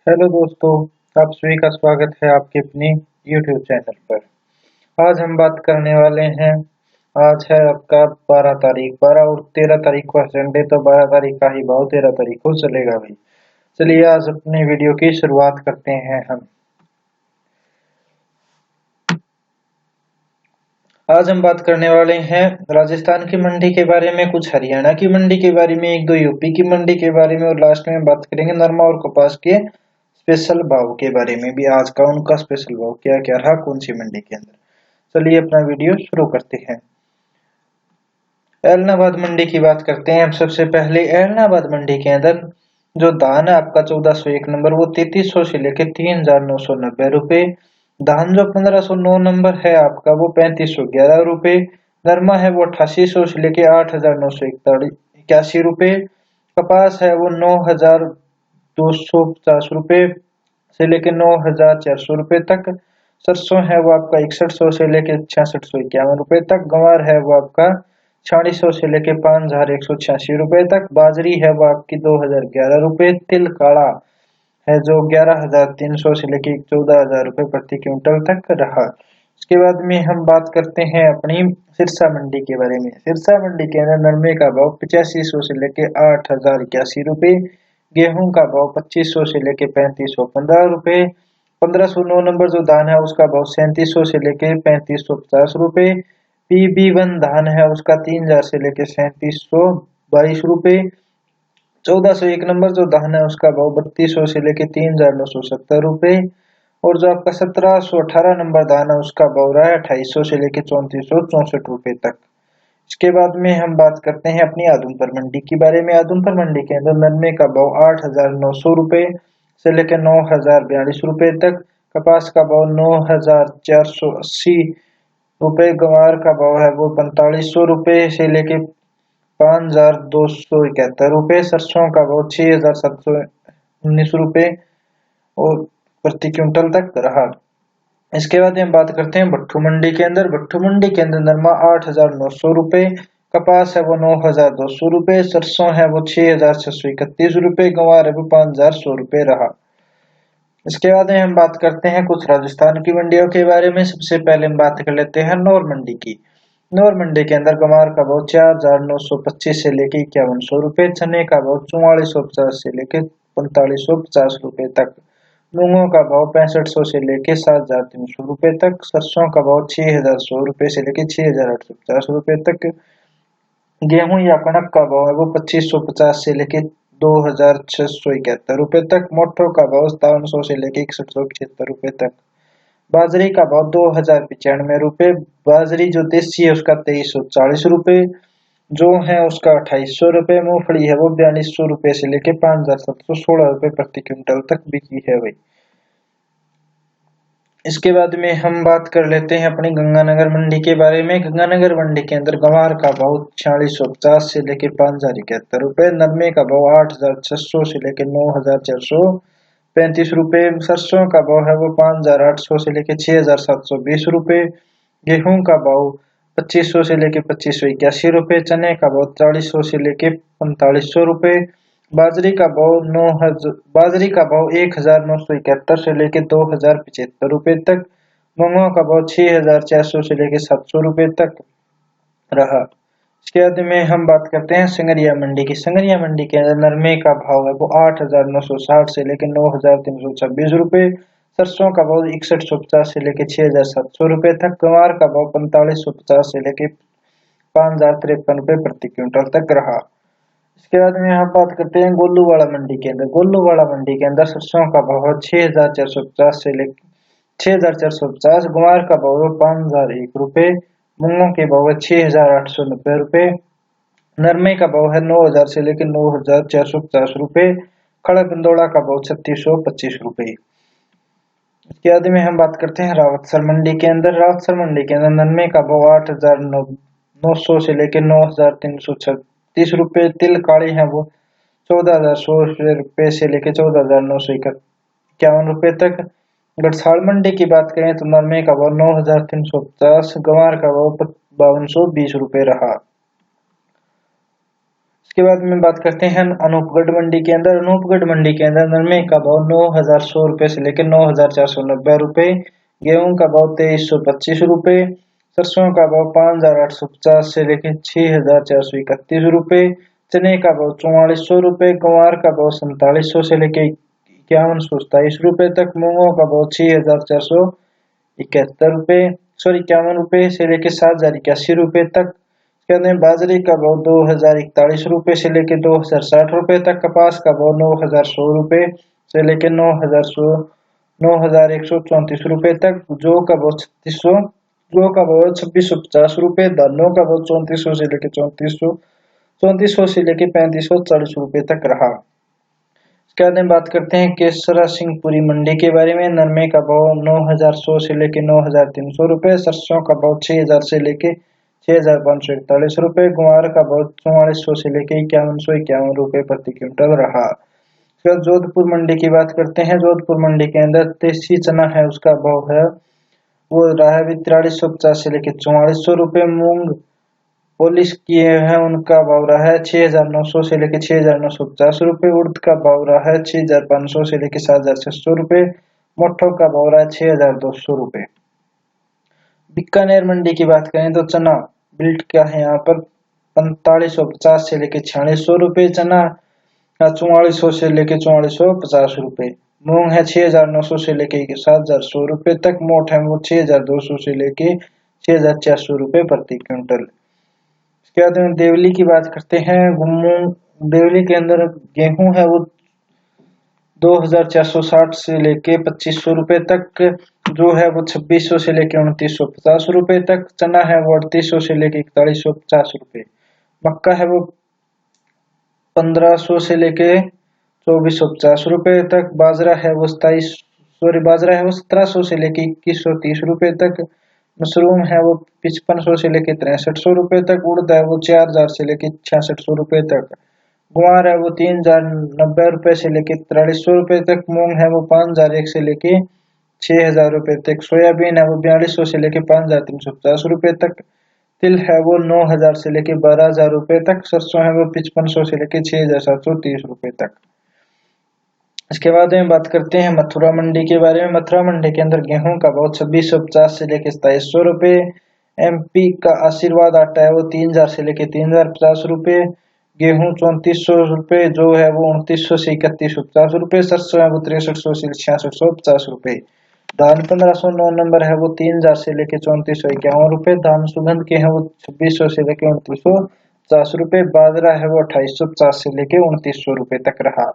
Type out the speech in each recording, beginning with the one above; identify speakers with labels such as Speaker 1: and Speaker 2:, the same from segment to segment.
Speaker 1: Hello दोस्तों, आप सभी का स्वागत है आपके अपने YouTube चैनल पर। आज हम बात करने वाले हैं। आज है आपका 12 तारीख। 12 और 13 तारीख को संडे, तो 12 तारीख का ही भाव 13 तारीख को चलेगा भाई। चलिए आज अपनी वीडियो की शुरुआत करते हैं हम। आज हम बात करने वाले हैं राजस्थान की मंडी के बारे में, कुछ हरियाणा की मंडी के बारे में, एक दो यूपी की मंडी के बारे में, और लास्ट में बात करेंगे नरमा और कपास के स्पेशल भाव के बारे में भी। आज का उनका स्पेशल भाव क्या क्या रहा कौन सी मंडी के अंदर। चलिए अपना वीडियो शुरू करते हैं। ऐलनाबाद मंडी की बात करते हैं हम। सबसे पहले ऐलनाबाद मंडी के अंदर जो धान है आपका 1401 नंबर, वो 3300 से लेकर 3990 रुपए। धान जो 1509 नंबर है आपका, वो 3511 रुपए। नरमा है वो 8800 से लेकर 8981 रुपए। कपास है वो 9250 रुपए से लेकर 9400 रुपए तक। सरसों है वो आपका 6100 से लेकर 6651 रुपए तक। गंवार है वो आपका 4600 से लेकर 5186 रुपए तक। बाजरी है वो आपकी 2011 रुपए। तिल काड़ा है जो 11300 से लेकर 14000 रुपए प्रति क्विंटल तक रहा। इसके बाद में हम बात करते हैं अपनी सिरसा मंडी के बारे में। सिरसा मंडी के अंदर नरमे का भाव 8500 से लेकर 8081 रुपए। गेहूं का भाव 2500 से लेकर 3515 रुपए। 1509 नंबर जो धान है उसका भाव 3700 से लेकर 3550 रुपए। PB1 धान है उसका 3000 से लेकर 3722 रुपए। 1401 नंबर जो धान है उसका भाव 3200 से लेकर 3970 रुपए। और जो आपका 1718 नंबर धान है उसका भाव रहा है 2800 से लेकर 3464 रुपए तक। इसके बाद में हम बात करते हैं अपनी आदमपुर मंडी के बारे में। आदमपुर मंडी के अंदर नरमे का भाव 8900 रुपए से लेकर 9042 रुपए तक। कपास का भाव 9480 रुपए। गंवार का भाव है वो 4500 रुपए से लेकर 5271 रुपए। सरसों का भाव 6719 रुपए और प्रति क्विंटल तक रहा। इसके बाद हम बात करते हैं भट्टू मंडी के अंदर। भट्टू मंडी के अंदर नरमा 8900 रुपए। कपास है वो 9200 रुपए। सरसों है वो 6631 रुपए। गंवार है वो 5100 रुपए रहा। इसके बाद में हम बात करते हैं कुछ राजस्थान की मंडियों के बारे में। सबसे पहले हम बात कर लेते हैं नौर मंडी की। नौर मंडी के अंदर गंवार का भाव 4925 से लेकर 5100 रुपए। चने का भाव 4450 से लेकर 4550 रुपए तक। मूंगों का भाव 6500 से लेकर 7300 रुपए तक। सरसों का भाव 6100 रुपए से लेकर 6850 रुपए तक। गेहूं या कणक का भाव है वो 2550 से लेकर 2671 रुपए तक। मोठों का भाव 5700 से लेकर 6175 रुपए तक। बाजरी का भाव 2095 रुपए। बाजरी जो देसी है उसका 2340 रुपए। जो है उसका 2800 रुपए। मूंगफली है वो 4200 रुपए से लेकर 5716 रुपए प्रति क्विंटल तक बिकी है भाई। इसके बाद में हम बात कर लेते हैं अपनी गंगानगर मंडी के बारे में। गंगानगर मंडी के अंदर गंवार का भाव 4650 से लेकर 5071 रुपए। नरमे का भाव 8600 से लेकर 9435 रुपए। सरसों का भाव है वो 5800 से लेकर 6720 रुपए। गेहूं का भाव 2500 से लेकर 2581 रुपए। चने का भाव 4400 से लेकर 4500 रुपए। बाजरी का भाव 1971 से लेकर 2075 रुपए तक। मूंगों का भाव 6400 से लेकर 700 रुपए तक रहा। इसके बाद में हम बात करते हैं सिंगरिया मंडी की। सिंगरिया मंडी के अंदर नरमे का भाव है वो 8960 से लेकर 9326 रुपए। सरसों का भाव 6150 से लेकर 6700 रुपए तक। गंवार का भाव 4550 से लेकर 5053 रुपए प्रति क्विंटल तक रहा। इसके बाद में हम बात करते हैं गोलूवाड़ा मंडी के अंदर। गोलूवाड़ा मंडी के अंदर सरसों का भाव 6450 से लेकर 6450। गुवार का भाव 5001 रुपए। मूंगों के भाव 6890 रुपए। नरमे का भाव है 9000 से लेकर 9450 रुपए। खड़ा गंदोड़ा का भाव 3625 रुपए। इसके बाद में हम बात करते हैं रावतसर मंडी के अंदर। रावतसर मंडी के अंदर नरमे का भाव 8900 से लेकर 9336 रुपए। तिल काड़ी है वो 14100 रुपए से लेकर 14951 रुपए तक। गड़साल मंडी की बात करें तो नरमे का भाव 9350। गंवार का भाव 5220 रुपए रहा। इसके बाद में बात करते हैं अनूपगढ़ मंडी के अंदर। अनूपगढ़ मंडी के अंदर नरमे का भाव 9,100 रुपए से लेकर 9,490 रुपए, गेहूं का भाव 2,325 रुपए, सरसों का भाव 5,850 से लेकर 6,431 रुपए, चने का भाव 4400 रुपए, गंवार का भाव 4700 से लेकर 5127 रुपए तक, मूंगों का भाव 6,471 रुपए 51 रुपए से लेकर 7,081 रुपए तक। कहते हैं बाजरे का भाव 2,041 रुपए से लेकर 2,060 रुपए तक, कपास का भाव 9,100 रुपए से लेकर 9,134 रुपए तक, जौ का भाव 2650 रुपए, दालों का भाव 3400 से लेकर 3400 से लेकर 3540 रुपए तक रहा। इसके बाद में बात करते हैं केसरा सिंहपुरी मंडी के बारे में। नरमे का भाव 9,100 से लेकर 9,300 रुपए, सरसों का भाव 6,000 से लेकर 6,541 रुपए, गुआर का भाव 4400 से लेकर 5,151 रुपए प्रति क्विंटल रहा। इसके बाद जोधपुर मंडी की बात करते हैं। जोधपुर मंडी के अंदर देसी चना है, उसका भाव है वो रहा है 4350 से लेकर 4400 रुपए, मूंग पॉलिश किए हैं उनका भाव रहा है 6,900 से लेकर 6,950 रुपए, उड़द का भाव रहा है 6,500 से लेकर 7,600 रुपए, मोठो का भाव रहा है 6,200 रुपए। बीकानेर मंडी की बात करें तो चना बिल्ट का है यहाँ पर 4550 से लेकर 4600 रुपए, चना 4400 से लेकर 4450 रुपए, मूंग है 6,900 से लेकर 7,100 रुपए तक, मोठ है वो 6,200 से लेकर 6,400 रुपए प्रति क्विंटल। इसके बाद में देवली की बात करते हैं। देवली के अंदर गेहूं है वो 2,460 से लेके 2,500 रुपए तक, जो है वो 2,600 से लेके 2,950 रुपए तक, चना है वो 3,800 से लेके 4,150 रुपए, मक्का है वो 1,500 से लेके 2,450 रुपए तक, बाजरा है वो 1,700 से लेके 2,130 रुपए तक, मशरूम है वो 5,500 से लेके 6,300 रुपए तक, उड़द है वो 4,000 से लेके 6,600 रुपए तक, गुआर है वो 3,090 रुपए से लेके 4,300 रुपए तक, मूंग है वो 5,001 से लेके 6,000 रुपए तक, सोयाबीन है वो 4,200 से लेके 5,350 रुपए तक, तिल है वो 9,000 से लेके 12,000 रुपए तक, सरसों है वो 5,500 से लेके 6,730 रुपए तक। इसके बाद में बात करते हैं मथुरा मंडी के बारे में। मथुरा मंडी के अंदर गेहूं का भाव 2,650 से लेके 2,700 रुपए, एमपी का आशीर्वाद आटा है वो 3,000 से लेके 3,050 रुपए, गेहूं 3,400 रुपए, जो है वो 2,900 से 3,150 रुपए, सरसों है वो 6,300 से 6,650 रुपए, धान 1,509 नंबर है वो 3,000 से लेके 3,451 रुपए, धान सुगंध के हैं वो 2,600 से लेके 2,950 रुपए, बाजरा है वो 2,850 से लेके 2,900 रुपए तक रहा।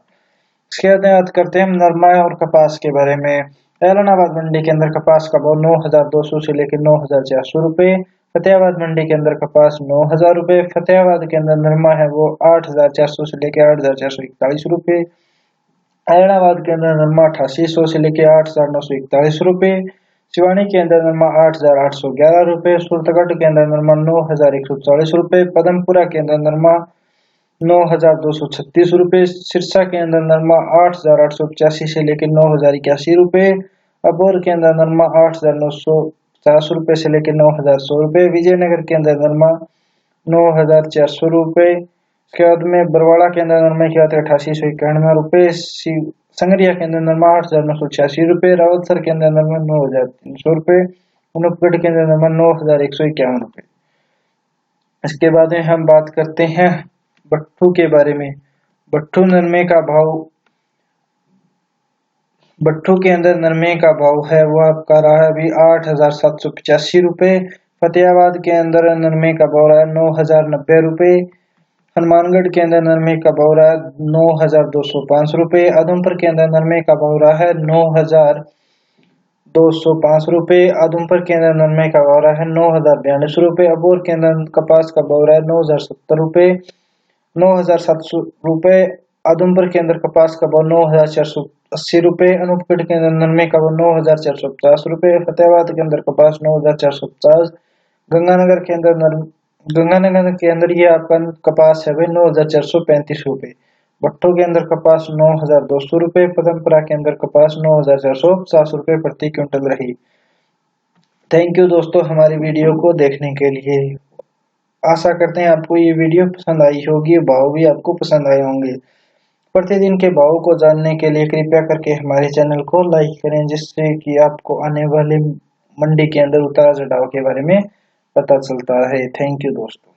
Speaker 1: इसके बाद बात करते हैं नरमा और कपास के बारे में। ऐलनाबाद मंडी के अंदर कपास का भाव 9,200 से लेकर 9,400 रुपए, फतेहाबाद मंडी के अंदर कपास 9,000 रुपए, फतेहाबाद के अंदर नरमा है वो 8,400 से लेकर 8,441 रुपए, ऐलनाबाद के अंदर नरमा 8,800 से लेकर 8,941 रुपए, सिवानी के अंदर नरमा 8,811 रुपए, सूरतगढ़ के अंदर नरमा 9,140 रुपए, पदमपुरा के अंदर नरमा 9,236 रुपए, सिरसा के अंदर नरमा 8,885 से लेकर 9,081 रुपए, अबोर के अंदर नरमा 8,950 रुपए से लेकर 9,100 रुपए, विजयनगर के अंदर नरमा 9,400 रुपए। इसके बाद में बरवाड़ा के अंदर नरमा की बात 8,891 रुपए, संगरिया के अंदर नरमा 8,986 रुपए, रावतसर के अंदर नरमा 9,300 रुपए, अनूपगढ़ के अंदर नरमा 9,151 रुपए। इसके बाद में हम बात करते हैं भट्ठू के बारे में। भट्ठू के अंदर नरमे का भाव है वो आपका रहा है अभी 8,785 रुपए, फतेहाबाद के अंदर नरमे का भाव रहा है 9,090 रुपए, हनुमानगढ़ के अंदर नरमे का भाव रहा है 9,205 रुपए, उधमपुर के अंदर नरमे का भाव रहा है 9,205 रुपए, उधमपुर के अंदर नरमे का भाव रहा है 9,042 रुपए, अबोर के अंदर कपास का भाव रहा है 9,070 रुपए 9,700 रुपए, उधमपुर के अंदर कपास का भाव 9,480 रुपए, अनूपगढ़ के अंदर नरमे का भाव 9,450 रुपए, फतेहाबाद के अंदर कपास 9,450, गंगानगर के अंदर ये आपका कपास है भाई 9,435 रुपए, भट्टो के अंदर कपास 9,200 रुपए, पदमपुरा के अंदर कपास 9,450 रुपए प्रति क्विंटल रही। थैंक यू दोस्तों हमारी वीडियो को देखने के लिए। आशा करते हैं आपको ये वीडियो पसंद आई होगी, भाव भी आपको पसंद आए होंगे। प्रतिदिन के भाव को जानने के लिए कृपया करके हमारे चैनल को लाइक करें, जिससे कि आपको आने वाले मंडी के अंदर उतार चढ़ाव के बारे में पता चलता है। थैंक यू दोस्तों।